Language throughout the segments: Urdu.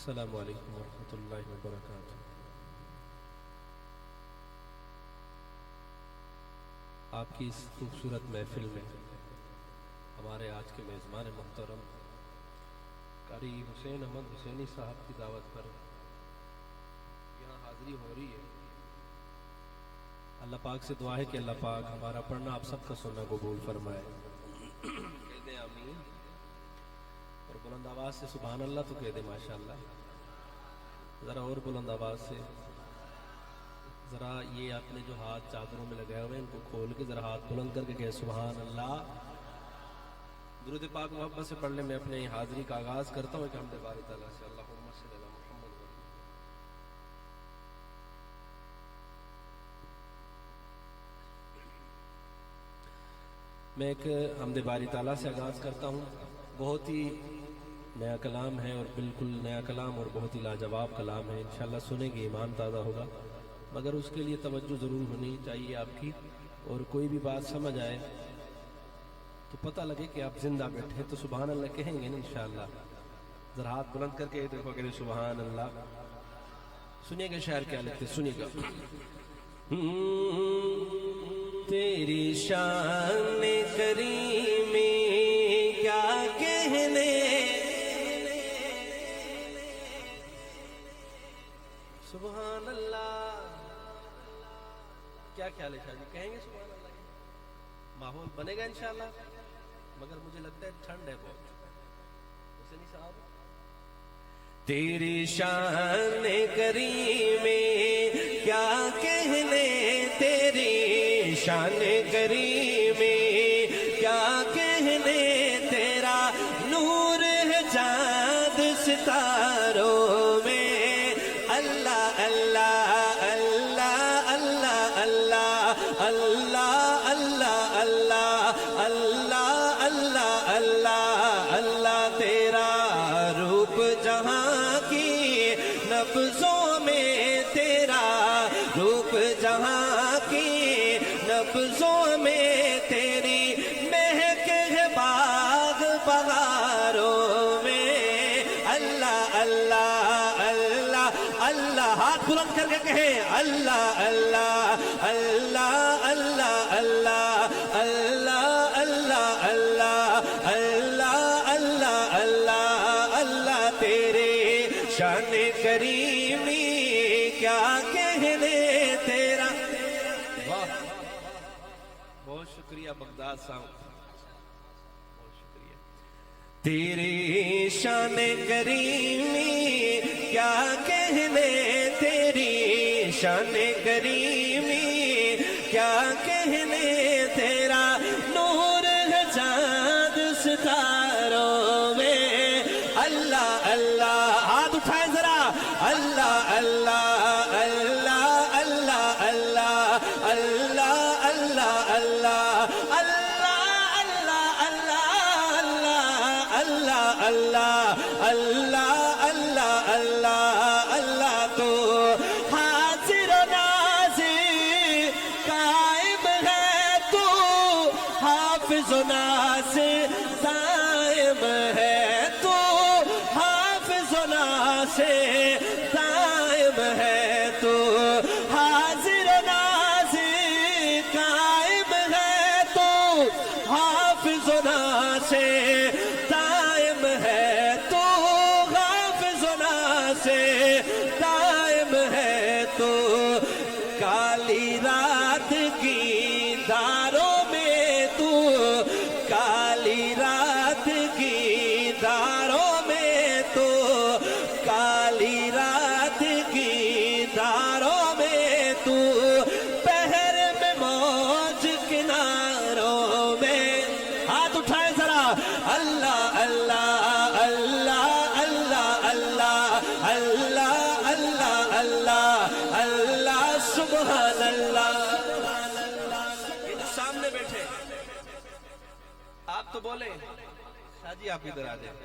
السلام علیکم ورحمۃ اللہ وبرکاتہ۔ آپ کی اس خوبصورت محفل میں ہمارے آج کے میزبان محترم قاری حسین احمد حسینی صاحب کی دعوت پر یہاں حاضری ہو رہی ہے۔ اللہ پاک سے دعا ہے کہ اللہ پاک ہمارا پڑھنا آپ سب کا سننا قبول فرمائے۔ کہہ دیں آمین، اور بلند آواز سے سبحان اللہ تو کہہ دیں ماشاءاللہ۔ ذرا اور بلند آواز سے، ذرا یہ اپنے جو ہاتھ چادروں میں لگائے ہوئے ہیں ان کو کھول کے ذرا ہاتھ بلند کر کے کہے سبحان اللہ۔ درود پاک محبت سے پڑھ لیں۔ میں اپنے حاضری کا آغاز کرتا ہوں کہ حمد باری تعالیٰ سے۔ اللہم صلی علی محمد۔ میں ایک حمد باری تعالیٰ سے آغاز کرتا ہوں۔ بہت ہی نیا کلام ہے، اور بالکل نیا کلام اور بہت ہی لاجواب کلام ہے۔ انشاءاللہ سنیں گے ایمان تازہ ہوگا، مگر اس کے لیے توجہ ضرور ہونی چاہیے آپ کی، اور کوئی بھی بات سمجھ آئے تو پتہ لگے کہ آپ زندہ بیٹھے تو سبحان اللہ کہیں گے نا انشاءاللہ۔ ذرا ہاتھ بلند کر کے دیکھو کہ سبحان اللہ۔ سنیے گا شاعر کیا لکھتے، سنیے گا۔ تیری شان کریمی کیا کہنے، سبحان اللہ۔ کیا خیال ہے شاہ جی، کہیں گے سبحان اللہ؟ ماحول بنے گا انشاءاللہ، مگر مجھے لگتا ہے ٹھنڈ ہے بہت۔ حسینی صاحب، تیری شان کریمی کیا کہنے، تیری شان کریمی کیا کہنے، تیرا نور ہے چاند ستاروں میں، اللہ اللہ اللہ اللہ اللہ اللہ اللہ اللہ اللہ اللہ اللہ اللہ، تیرا روپ جہاں کی نبضوں میں، تیرا روپ جہاں کی نبضوں میں، تیری مہک ہے باغ بہاروں میں، اللہ اللہ اللہ اللہ۔ ہاتھ بلند کر کے کہیں اللہ اللہ اللہ اللہ اللہ اللہ اللہ اللہ اللہ اللہ اللہ اللہ، تیرے شان کریمی کیا کہنے تیرا۔ واہ، بہت شکریہ بغداد صاحب، بہت شکریہ۔ تیری شان کریمی کیا کہنے، تیری شان کریمی کیا کہنے، تیرا نور ہے چاند ستاروں میں، اللہ اللہ۔ ہاتھ اٹھائے ذرا، اللہ اللہ اللہ اللہ اللہ اللہ اللہ اللہ اللہ اللہ اللہ اللہ اللہ اللہ اللہ اللہ، تو حاضر و ناظر قائم ہے، تو حافظ و ناصر دائم ہے، تو حافظ و ناصر دائم ہے، تو حاضر و ناظر قائم ہے، تو حافظ و ناصر دائم ہے، تو حافظ و ناصر دائم ہے، تو کالی رات کی داروں میں، تو کالی رات کی داروں میں، تو کالی رات کی داروں میں، تو پہر میں موج کناروں میں، ہاتھ اٹھائے ذرا، اللہ اللہ اللہ اللہ اللہ اللہ اللہ اللہ اللہ، سبحان اللہ۔ یہ جو سامنے بیٹھے آپ تو بولے شاہ جی، آپ ادھر آ جائیں،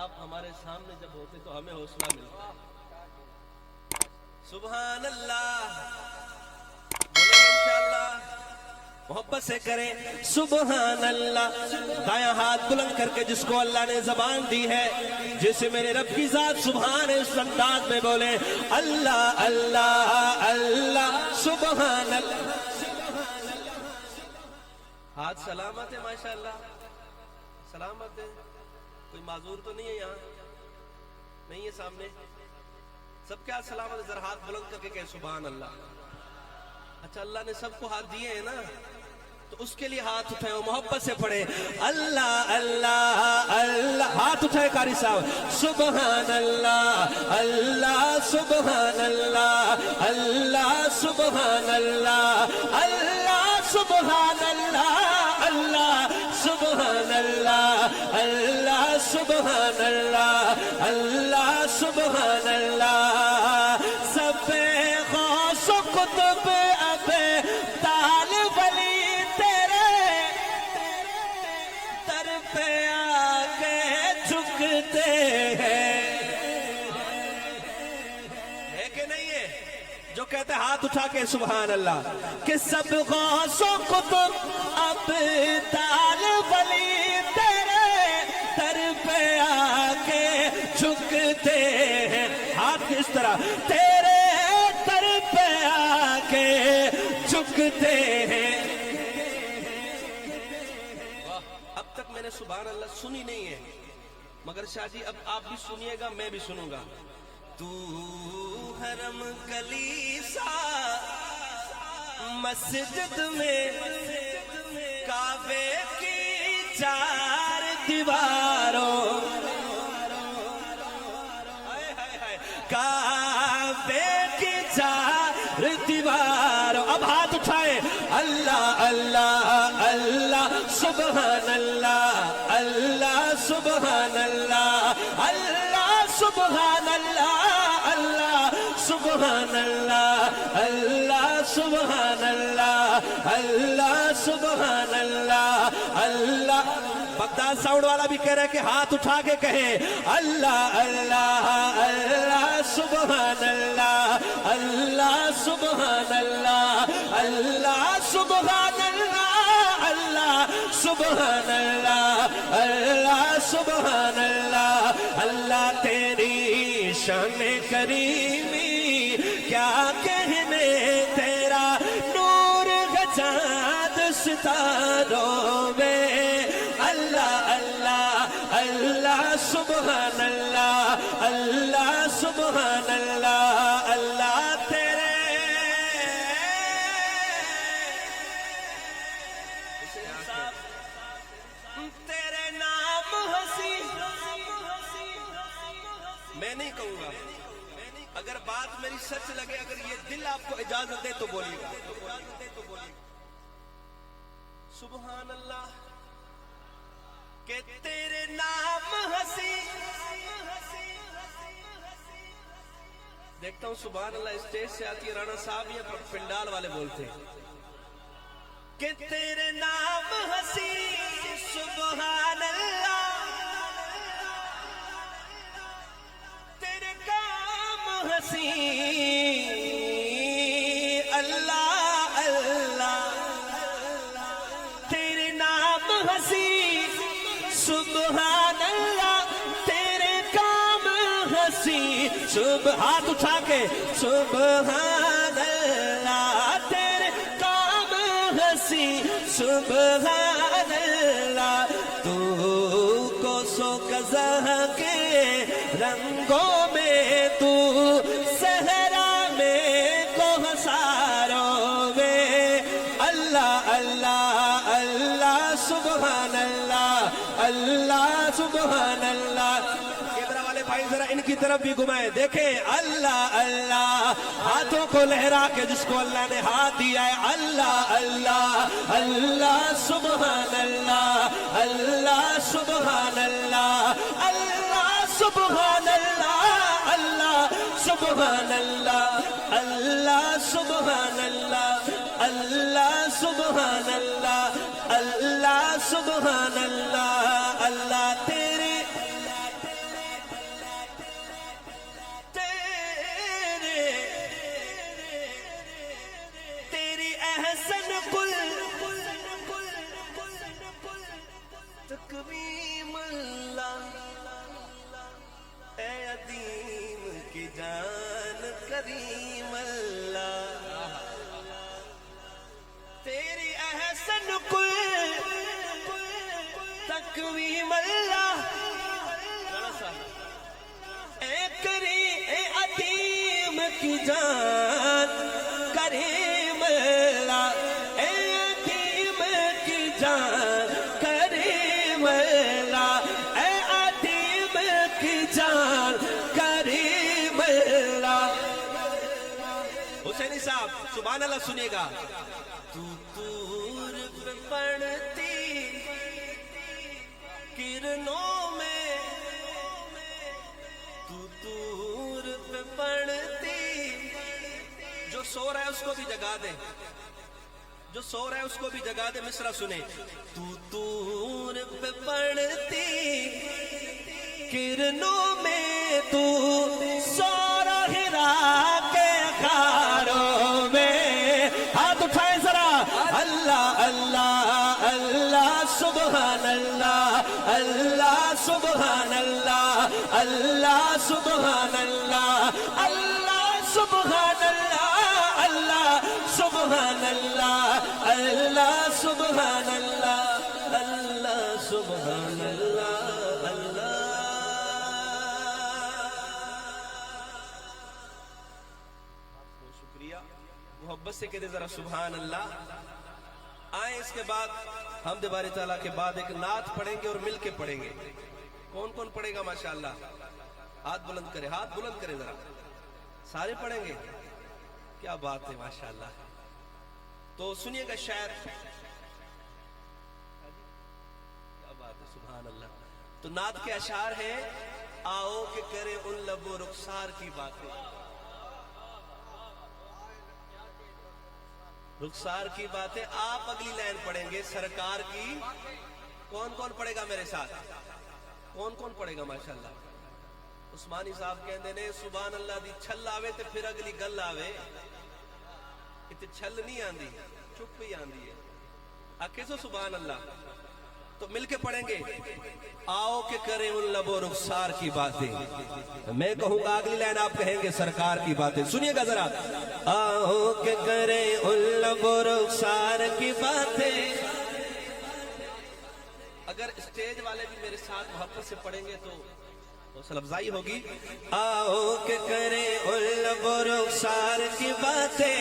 آپ ہمارے سامنے جب ہوتے تو ہمیں حوصلہ ملتا۔ سبحان اللہ بولیں انشاءاللہ، محبت سے کریں سبحان اللہ. دایاں ہاتھ بلند کر کے جس کو اللہ نے زبان دی ہے، جسے میرے رب کی ذات سبحان ہے، اس انداز میں بولیں اللہ اللہ اللہ سبحان اللہ. ہاتھ سلامت ہے ماشاءاللہ، سلامت ہے، کوئی معذور تو نہیں ہے یہاں؟ نہیں ہے سامنے؟ سب کیا سلامت ہے؟ ذرا ہاتھ بلند کر کے کہیں سبحان اللہ. اچھا اللہ نے سب کو ہاتھ دیے ہیں نا، تو اس کے لیے ہاتھ اٹھائے اور محبت سے پڑھے اللہ اللہ اللہ. ہاتھ اٹھائے قاری صاحب سبحان اللہ اللہ سبحان اللہ اللہ سبحان اللہ اللہ سبحان اللہ اللہ سبحان اللہ اللہ سبحان اللہ اللہ سبحان اللہ. سب غوث و قطب اب تال ولی تیرے در پہ آگے جھکتے ہیں. ہے کہ نہیں ہے؟ جو کہتے ہیں ہاتھ اٹھا کے سبحان اللہ کہ سب غوث و قطب اب تال ولی تیرے در پہ آگے جھکتے ہیں. ہاتھ اس طرح تیرے در پہ آگے جھکتے ہیں. اب تک میں نے سبحان اللہ سنی نہیں ہے، مگر شاہ جی اب آپ بھی سنیے گا، میں بھی سنوں گا. تو حرم کلیسا مسجد میں کعبے کی چار دیواروں، کعبے کی چار دیواروں. اب ہاتھ اٹھائے اللہ اللہ اللہ سبحان اللہ اللہ سبحان اللہ اللہ سبحان اللہ اللہ سبحان اللہ اللہ سبحان اللہ اللہ سبحان اللہ اللہ. بغداد ساؤنڈ والا بھی کہہ رہا ہے کہ ہاتھ اٹھا کے کہیں اللہ اللہ اللہ سبحان اللہ اللہ سبحان اللہ اللہ سبحان اللہ اللہ سبحان اللہ اللہ سبحان اللہ. اللہ تیری شان کریمی کیا کہنے، تیرا نور گجاد ستاروں میں. اللہ اللہ اللہ سبحان اللہ اللہ سبحان اللہ اللہ تیرے تیرے نام ہنسی. میں نہیں کہوں گا، اگر بات میری سچ لگے، اگر یہ دل آپ کو اجازت دے تو بولیے گا سبحان اللہ کہ تیرے نام ہنسی. دیکھتا ہوں سبحان اللہ اسٹیج سے آتی ہے رانا صاحب یا پنڈال والے بولتے ہیں کہ تیرے نام ہنسی سبحان اللہ، تیرے کام ہنسی اللہ اللہ، تیرے نام ہنسی سبحان اللہ، تیرے کام ہنسی. ہاتھ اٹھا کے سبحان اللہ تیرے کام ہنسی سبحان اللہ. تو کو سو گزہ کے رنگوں میں، تو صحرا میں کو ہساروں میں. اللہ اللہ اللہ سبحان اللہ اللہ سبحان اللہ. کیمرہ والے بھائی ذرا ان کی طرف بھی گھمائیں، دیکھیں اللہ اللہ. ہاتھوں کو لہرا کے جس کو اللہ نے ہاتھ دیا ہے اللہ اللہ اللہ سبحان اللہ اللہ سبحان اللہ اللہ سبحان اللہ اللہ سبحان اللہ اللہ سبحان اللہ اللہ سبحان اللہ اللہ سبحان اللہ اللہ. تیری احسن کل کریم اللہ تیری احسن کل تقویم اللہ اے عظیم کی جان کریم اللہ اے عظیم کی جان کریم اللہ اے عظیم کی جان کریم اللہ حسینی صاحب سبحان اللہ سنیے گا تو دور پہ پڑتی کرنوں میں تو دور پہ پڑتی جو سو رہا ہے اس کو بھی جگا دے جو سو رہا ہے اس کو بھی جگا دے مصرع سنیں تو دور پہ پڑتی کرنوں میں تو سو رہا کے خاروں میں ہاتھ اٹھائیں ذرا اللہ اللہ اللہ سبحان اللہ اللہ سبحان اللہ اللہ سبحان اللہ اللہ سبحان اللہ اللہ سبحان اللہ اللہ سبحان اللہ اللہ سبحان اللہ اللہ شکریہ محبت سے کہتے ذرا سبحان اللہ آئیں اس کے بعد حمد باری تعالیٰ کے بعد ایک نعت پڑھیں گے اور مل کے پڑھیں گے کون کون پڑھے گا ماشاءاللہ ہاتھ بلند کرے ذرا سارے پڑھیں گے کیا بات ہے ماشاءاللہ تو سنیے گا شاعر کیا بات ہے سبحان اللہ تو نعت کے اشعار ہیں آؤ کہ کرے ان لب و رخسار کی باتیں رخسار کی باتیں آپ اگلی لائن پڑھیں گے سرکار کی کون کون پڑھے گا میرے ساتھ کون کون پڑھے گا ماشاءاللہ عثمانی صاحب کہندے نے سبحان اللہ دی چھل آوے تے پھر اگلی گل آوے اتنے چھل نہیں آندی چپ ہی آندی ہے آکھے سو سبحان اللہ تو مل کے پڑھیں گے آؤ کہ کریں ان لب و رخسار کی باتیں میں کہوں گا اگلی لائن آپ کہیں گے سرکار کی باتیں سنیے گا ذرا آؤ کہ کریں ان لب و رخسار کی باتیں اگر اسٹیج والے بھی میرے ساتھ محبت سے پڑھیں گے تو حوصلہ افزائی ہوگی آؤ کہ کریں ان لب و رخسار کی باتیں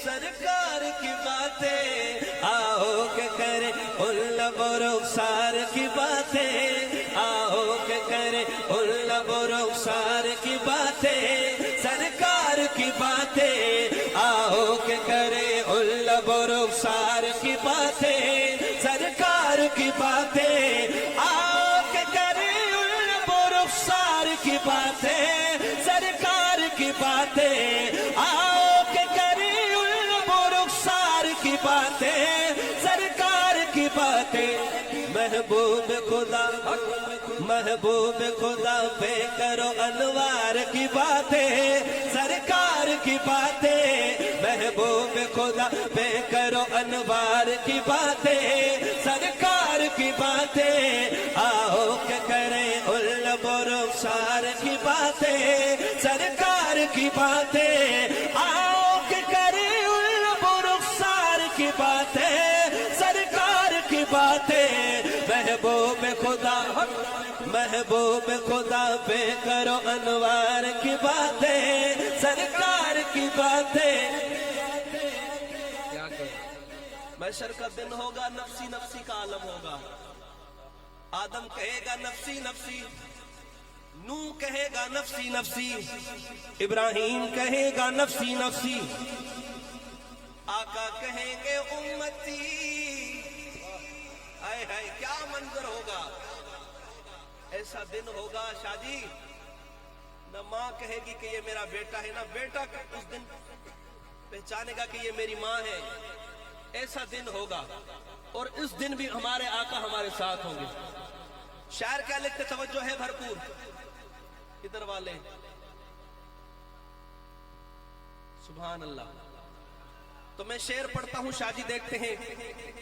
سرکار کی باتیں آؤ کہ کریں ان لب و رخسار کی باتیں آؤ کہ کریں ان لب و رخسار کی باتیں سرکار کی باتیں آؤ کہ کریں ان لب و رخسار کی باتیں سرکار کی باتیں آؤ کہ کریں ان لب و رخسار کی باتیں سرکار کی باتیں آؤ کہ کریں ان لب و رخسار کی باتیں سرکار کی باتیں محبوب خدا پہ کرو انوار کی باتیں سرکار کی باتیں محبوب خدا پہ کرو انوار کی باتیں سرکار کی باتیں آؤ کہ کریں ان لب و رخسار کی باتیں سرکار کی باتیں آؤ کہ کریں ان لب و رخسار کی باتیں سرکار کی باتیں محبوب خدا پہ کرو انوار کی باتیں سرکار کی باتیں کیا کہیں محشر کا دن ہوگا نفسی نفسی کا عالم ہوگا آدم کہے گا نفسی نفسی نوح کہے گا نفسی نفسی ابراہیم کہے گا نفسی نفسی آقا کہیں گے امتی آئے ہائے کیا منظر ہوگا ایسا دن ہوگا شادی نہ ماں کہے گی کہ یہ میرا بیٹا ہے نہ بیٹا اس دن پہچانے گا کہ یہ میری ماں ہے ایسا دن ہوگا اور اس دن بھی ہمارے آقا ہمارے ساتھ ہوں گے شاعر کیا لکھتے توجہ ہے بھرپور ادھر والے سبحان اللہ تو میں شعر پڑھتا ہوں، شاہ جی دیکھتے ہیں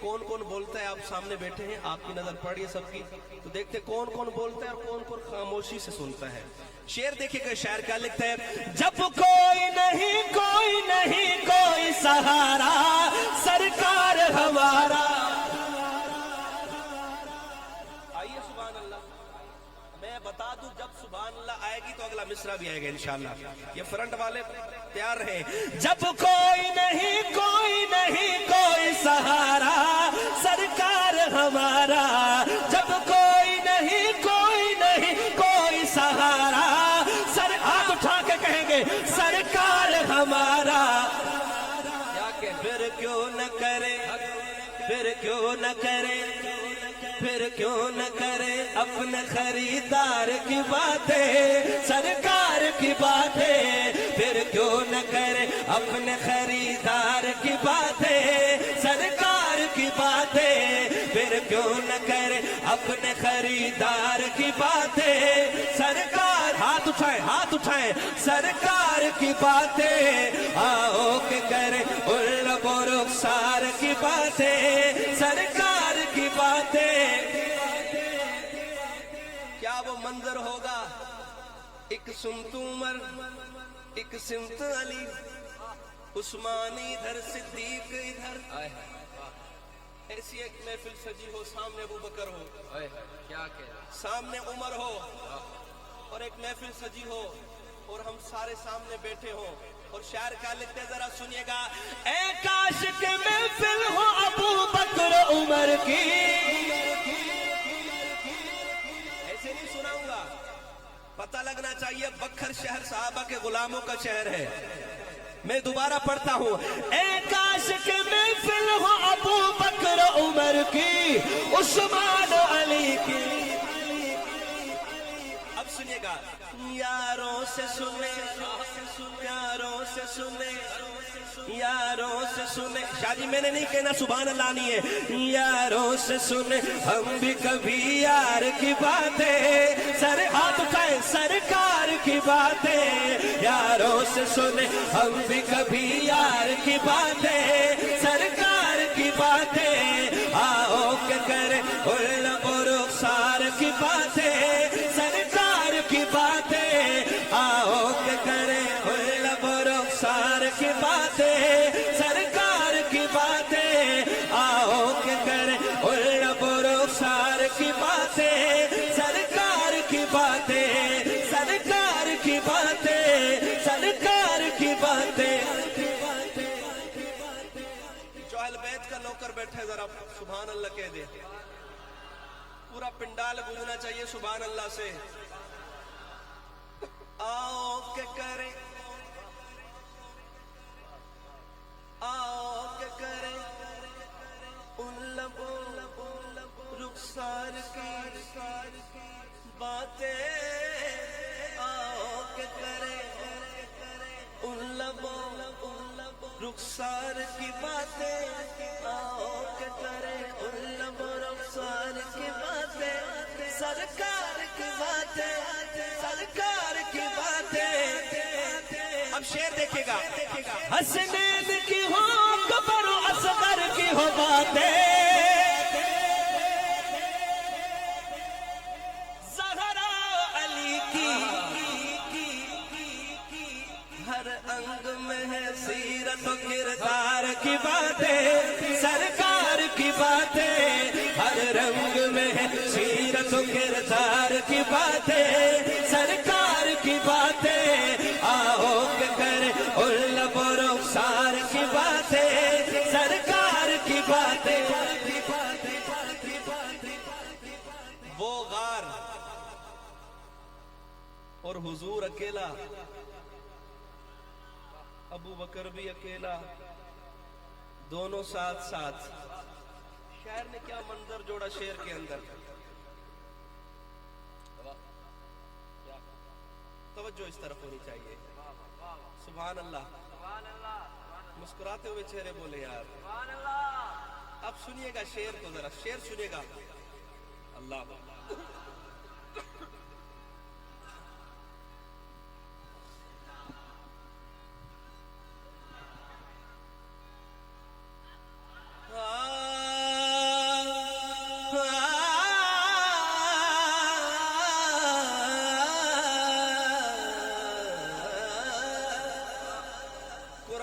کون کون بولتا ہے. آپ سامنے بیٹھے ہیں، آپ کی نظر پڑ رہی ہے سب کی، تو دیکھتے کون کون بولتا ہے اور کون کون خاموشی سے سنتا ہے. شعر دیکھیے کہ شاعر کیا لکھتا ہے. جب کوئی نہیں کوئی سہارا سرکار ہمارا. آئیے سبحان اللہ. میں بتا دوں جب سبحان اللہ آئے گی تو اگلا مصرع بھی آئے گا انشاءاللہ. یہ فرنٹ والے تیار رہیں. جب کوئی نہیں کوئی سہارا سرکار ہمارا. جب کوئی نہیں کوئی سہارا سر ہاتھ اٹھا کے کہیں گے سرکار ہمارا. پھر کیوں نہ کرے اپنے خریدار کی باتیں سرکار کی باتیں. پھر کیوں نہ کرے اپنے خریدار کی باتیں سرکار کی باتیں. پھر کیوں نہ کرے اپنے خریدار کی باتیں سرکار. ہاتھ اٹھائیں سرکار کی باتیں. آؤ کہ کرے لب و رخسار کی باتیں سرکار کی باتیں. کیا وہ منظر ہوگا، ایک سمت عمر ایک سمت علی، عثمانی ادھر صدیق ادھر. ایسی ایک محفل سجی ہو، سامنے ابو بکر ہو، سامنے عمر ہو، اور ایک محفل سجی ہو اور ہم سارے سامنے بیٹھے ہوں. اور شاعر کیا لکھتے ذرا سنیے گا. اے کاش کے محفل ہو ابو بکر عمر کی. ایسے نہیں سناؤں گا، پتہ لگنا چاہیے بکھر شہر صحابہ کے غلاموں کا شہر ہے. میں دوبارہ پڑھتا ہوں. اے کاش کے محفل ہو ابو بکر عمر کی، عثمان و علی کی. اب سنیے گا. یاروں سے سنے شاہ جی میں نے نہیں کہنا سبحان اللہ نہیں ہے. یاروں سے سنے ہم بھی کبھی یار کی باتیں سر ہاتھ اٹھائیں سرکار کی باتیں. یاروں سے سنے ہم بھی کبھی یار کی باتیں سرکار کی باتیں. آؤ کہ کرے لب و رخسار کی باتیں سرکار کی باتیں. آؤ کہ کرے لب و رخسار کی باتیں سرکار کی باتیں. آؤ کہ کرے لب و رخسار کی باتیں سرکار کی باتیں سرکار کی باتیں سرکار کی باتیں. جو اہل بیت کا نوکر بیٹھے ذرا سبحان اللہ کہہ دے. پورا پنڈال گونجنا چاہیے سبحان اللہ سے. آؤ کہ کرے ان لبوں رخسار کی باتیں. آؤ کہ کرے ان لبوں رخسار کی باتیں. آؤ کہ کرے ان لبوں رخسار کی باتیں سرکار کی باتیں سرکار کی باتیں. اب شعر دیکھے گا. حسنین کی ہو اکبر و اصغر کی ہو باتیں، زہرا علی کی ہر انگ میں ہے سیرت و کردار کی باتیں سرکار کی باتیں. ہر رنگ میں ہے سیرت و کردار کی باتیں سرکار کی باتیں. آؤ کہ کرے لب و رخسار کی باتیں سرکار کی باتیں. وہ غار اور حضور اکیلا، ابو بکر بھی اکیلا، دونوں ساتھ ساتھ. شاعر نے کیا منظر جوڑا شعر کے اندر. توجہ اس طرف ہونی چاہیے. سبحان اللہ. مسکراتے ہوئے چہرے بولے یار. اب سنیے گا شعر کو ذرا. شعر سنیے گا. اللہ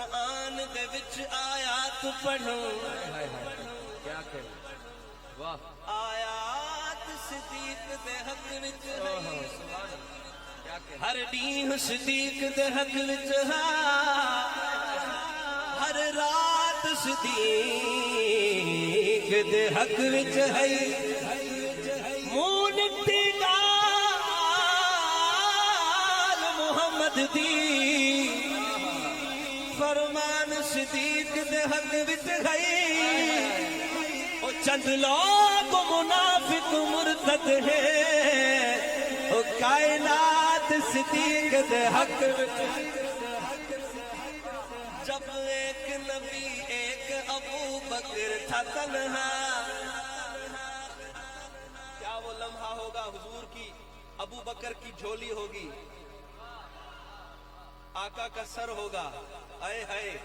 قرآن دے وچ آیات پڑھوں کیا کہ واہ آیات صدیق دے حق وچ کیا کہ ہر ڈیہ صدیق دے حق وچ ہر رات صدیق دے حق وچ ہے مون تے گال محمد دی فرمان صدیق دے حق وچ ہے او چند لوگ منافق مرتد ہے او کائنات صدیق دے حق وچ جب ایک نبی ایک ابو بکر تھا تنہا کیا وہ لمحہ ہوگا حضور کی ابو بکر کی جھولی ہوگی آقا کا سر ہوگا اے ہائے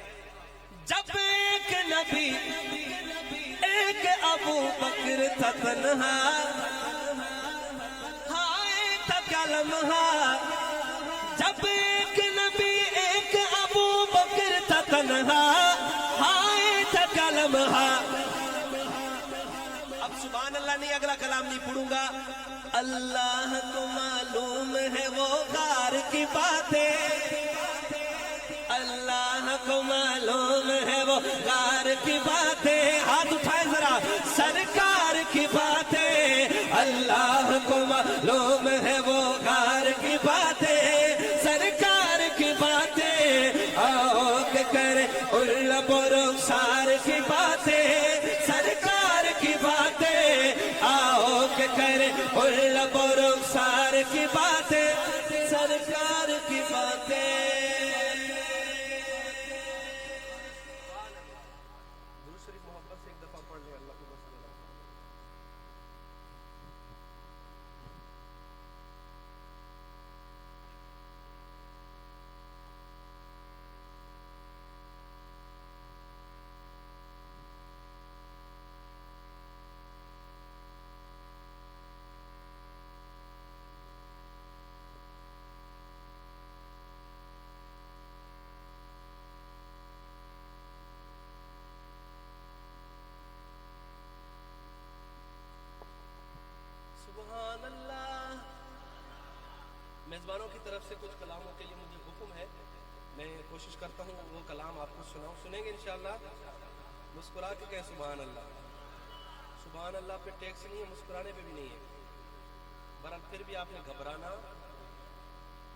جب ایک نبی ایک ابو بکر تھا تنہا ہائے تھا کیا لمحہ جب ایک نبی ایک ابو بکر تھا تنہا ہائے تھا کیا لمحہ اب سبحان اللہ نہیں اگلا کلام نہیں پڑھوں گا اللہ کو معلوم ہے وہ غار کی باتیں اللہ کو معلوم ہے وہ غار کی باتیں ہاتھ اٹھائے ذرا سرکار کی باتیں اللہ کو معلوم ہے وہ غار کی باتیں سرکار کی باتیں آؤ کہ کرے لب و رخسار کی باتیں سرکار کی باتیں آؤ کہ کرے لب و رخسار کی باتیں سرکار کی باتیں دوسری محبت سے ایک دفعہ پڑھ لیں اللہ کو بس سبحان اللہ میزبانوں کی طرف سے کچھ کلاموں کے لیے مجھے حکم ہے میں کوشش کرتا ہوں وہ کلام آپ کو سناؤں سنیں گے انشاءاللہ مسکرا کے کہیں سبحان اللہ پہ ٹیکس نہیں ہے مسکرانے پہ بھی نہیں ہے بہرحال پھر بھی آپ نے گھبرانا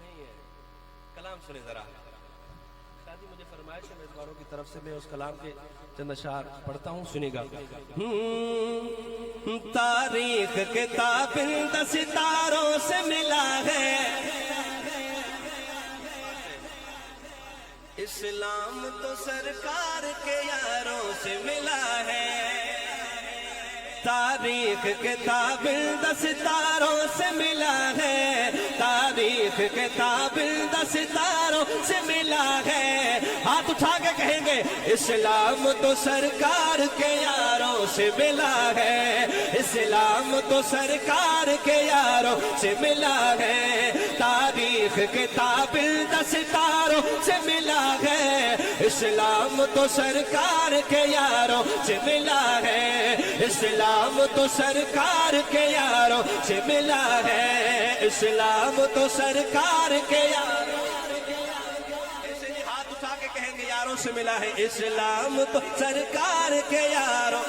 نہیں ہے کلام سنیں ذرا شادی مجھے فرمائش ہے میزبانوں کی طرف سے میں اس کلام کے چند اشعار پڑھتا ہوں سنیں گا تاریخ کتاب ستاروں سے ملا ہے اسلام تو سرکار کے یاروں سے ملا ہے تاریخ کتاب ستاروں سے ملا ہے تاریخ کتاب ستاروں سے ملا ہے ہاتھ اٹھا کے کہیں گے اسلام تو سرکار کے یاروں سے ملا ہے اسلام تو سرکار کے یاروں سے ملا ہے تاریخ کتاب ستاروں سے ملا ہے اسلام تو سرکار کے یاروں سے ملا ہے اسلام تو سرکار کے یاروں سے ملا ہے اسلام تو سرکار کے یاروں ایسے ہی ہاتھ اٹھا کے کہیں گے یاروں سے ملا ہے اسلام تو سرکار کے یاروں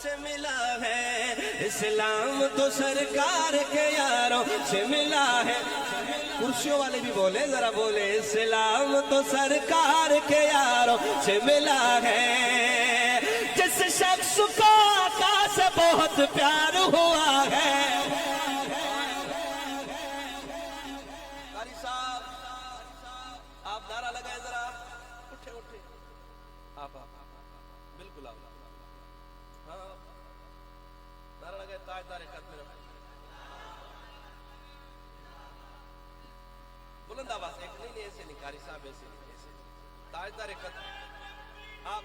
سے ملا ہے اسلام تو سرکار کے یاروں سے ملا ہے کرسیوں والے بھی بولے ذرا بولے اسلام تو سرکار کے یاروں سے ملا ہے جس شخص کو آقا سے بہت پیار ہوا ہے قاری صاحب آپ نعرہ لگائیں ذرا اٹھے آپ بالکل آپ ہاں نعرہ لگائے تاجدار قدم میں بلند آواز ایک نہیں ایسے نہیں قاری صاحب ایسے تاجدار قدم آپ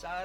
4